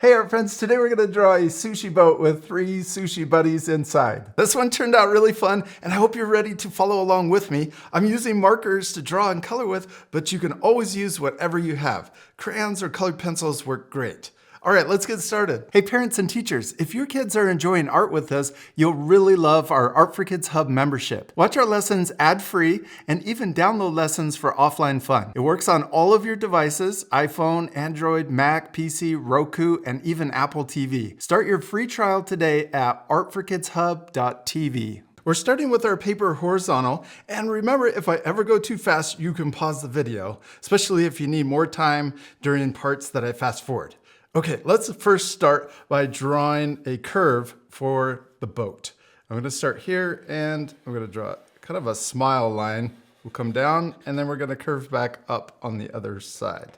Hey our friends, today we're going to draw a sushi boat with 3 sushi buddies inside. This one turned out really fun and I hope you're ready to follow along with me. I'm using markers to draw and color with, but you can always use whatever you have. Crayons or colored pencils work great. All right, let's get started. Hey parents and teachers, if your kids are enjoying art with us, you'll really love our Art for Kids Hub membership. Watch our lessons ad-free and even download lessons for offline fun. It works on all of your devices, iPhone, Android, Mac, PC, Roku, and even Apple TV. Start your free trial today at artforkidshub.tv. We're starting with our paper horizontal, and remember, if I ever go too fast, you can pause the video, especially if you need more time during parts that I fast forward. Okay, let's first start by drawing a curve for the boat. I'm going to start here and I'm going to draw kind of a smile line. We'll come down and then we're going to curve back up on the other side.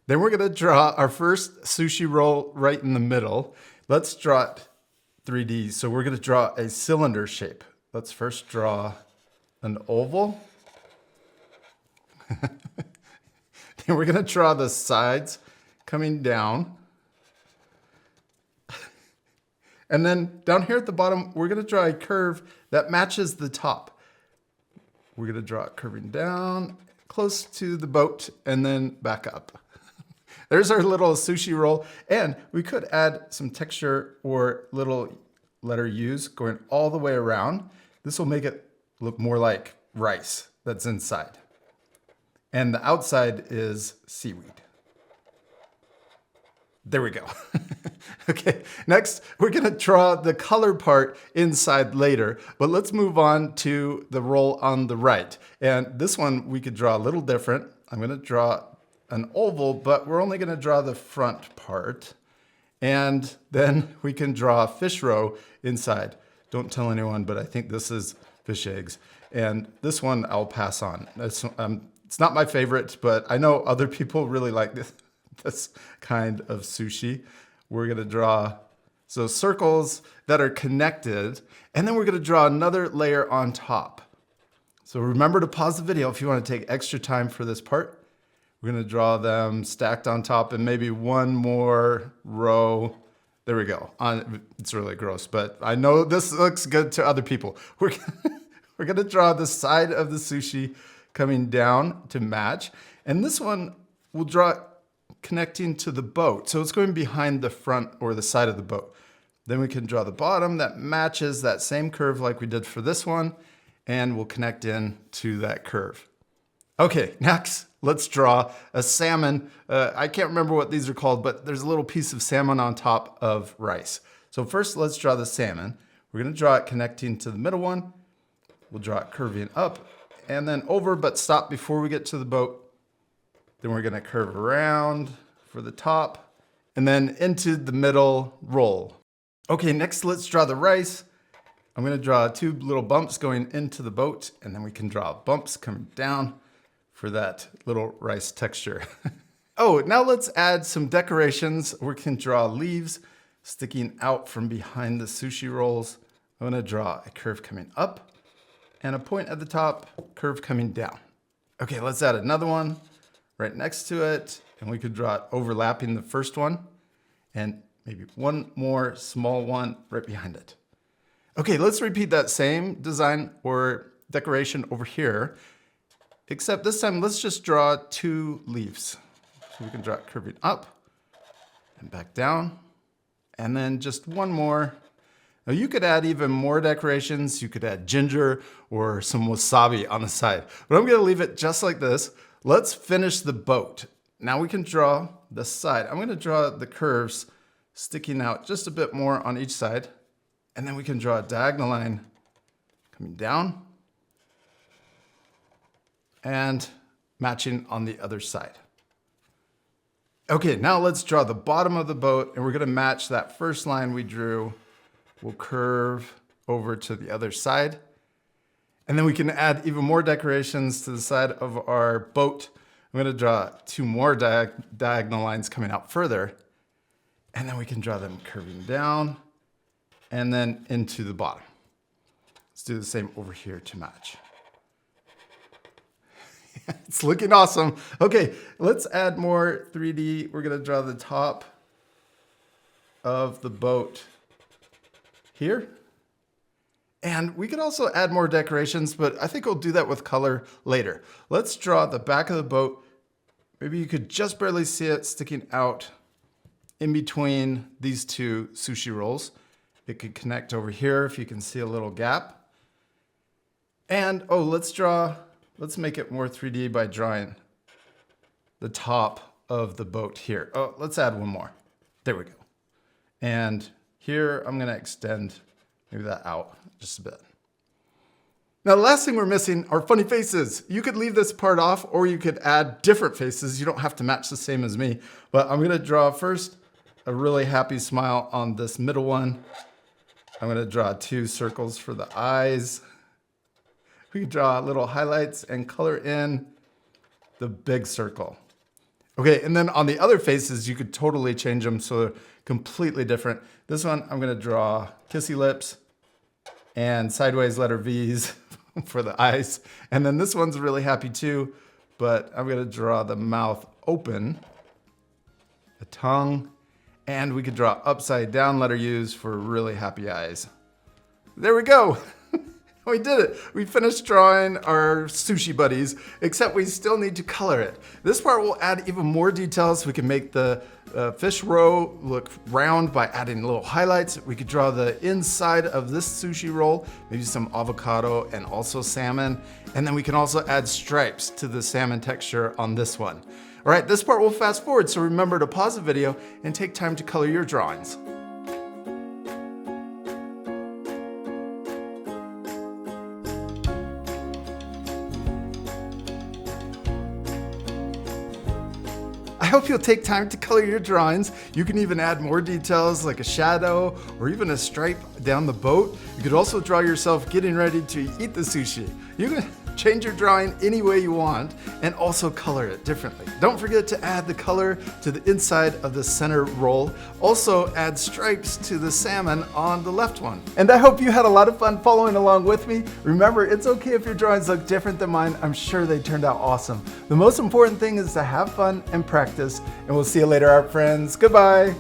Then we're going to draw our first sushi roll right in the middle. Let's draw it 3D. So we're going to draw a cylinder shape. Let's first draw an oval. Then we're going to draw the sides coming down. And then down here at the bottom, we're going to draw a curve that matches the top. We're going to draw it curving down close to the boat and then back up. There's our little sushi roll. And we could add some texture or little letter U's going all the way around. This will make it look more like rice that's inside. And the outside is seaweed. There we go. Okay, next we're gonna draw the color part inside later, but let's move on to the roll on the right. And this one we could draw a little different. I'm gonna draw an oval, but we're only gonna draw the front part. And then we can draw a fish roe inside. Don't tell anyone, but I think this is fish eggs. And this one I'll pass on. It's not my favorite, but I know other people really like this kind of sushi. We're gonna draw circles that are connected, and then we're gonna draw another layer on top. So remember to pause the video if you wanna take extra time for this part. We're gonna draw them stacked on top and maybe one more row. There we go. It's really gross, but I know this looks good to other people. We're gonna draw the side of the sushi coming down to match, and this one we'll draw connecting to the boat. So it's going behind the front or the side of the boat. Then we can draw the bottom that matches that same curve like we did for this one, and we'll connect in to that curve. Okay, next, let's draw a salmon. I can't remember what these are called, but there's a little piece of salmon on top of rice. So first, let's draw the salmon. We're gonna draw it connecting to the middle one. We'll draw it curving up and then over, but stop before we get to the boat. Then we're gonna curve around for the top and then into the middle roll. Okay, next let's draw the rice. I'm gonna draw 2 little bumps going into the boat, and then we can draw bumps coming down for that little rice texture. Oh, now let's add some decorations. We can draw leaves sticking out from behind the sushi rolls. I'm gonna draw a curve coming up and a point at the top, curve coming down. Okay, let's add another one right next to it, and we could draw it overlapping the first one, and maybe one more small one right behind it. Okay, let's repeat that same design or decoration over here, except this time let's just draw 2 leaves. So we can draw it curving up and back down, and then just one more. Now you could add even more decorations. You could add ginger or some wasabi on the side, but I'm gonna leave it just like this. Let's finish the boat. Now we can draw the side. I'm gonna draw the curves sticking out just a bit more on each side. And then we can draw a diagonal line coming down and matching on the other side. Okay, now let's draw the bottom of the boat, and we're gonna match that first line we drew. We'll curve over to the other side. And then we can add even more decorations to the side of our boat. I'm gonna draw 2 more diagonal lines coming out further. And then we can draw them curving down and then into the bottom. Let's do the same over here to match. It's looking awesome. Okay, let's add more 3D. We're gonna draw the top of the boat here. And we could also add more decorations, but I think we'll do that with color later. Let's draw the back of the boat. Maybe you could just barely see it sticking out in between these two sushi rolls. It could connect over here if you can see a little gap. And oh, let's make it more 3D by drawing the top of the boat here. Oh, let's add one more. There we go. And here I'm gonna extend maybe that out just a bit. Now, the last thing we're missing are funny faces. You could leave this part off or you could add different faces. You don't have to match the same as me, but I'm gonna draw first a really happy smile on this middle one. I'm gonna draw 2 circles for the eyes. We can draw little highlights and color in the big circle. Okay, and then on the other faces, you could totally change them so they're completely different. This one, I'm gonna draw kissy lips and sideways letter V's for the eyes. And then this one's really happy too, but I'm gonna draw the mouth open, the tongue, and we could draw upside down letter U's for really happy eyes. There we go. We did it. We finished drawing our sushi buddies, except we still need to color it. This part will add even more details. We can make the fish roe look round by adding little highlights. We could draw the inside of this sushi roll, maybe some avocado and also salmon. And then we can also add stripes to the salmon texture on this one. All right, this part will fast forward, so remember to pause the video and take time to color your drawings. I hope you'll take time to color your drawings. You can even add more details like a shadow or even a stripe down the boat. You could also draw yourself getting ready to eat the sushi. You can change your drawing any way you want and also color it differently. Don't forget to add the color to the inside of the center roll. Also add stripes to the salmon on the left one. And I hope you had a lot of fun following along with me. Remember, it's okay if your drawings look different than mine. I'm sure they turned out awesome. The most important thing is to have fun and practice, and we'll see you later, art friends. Goodbye.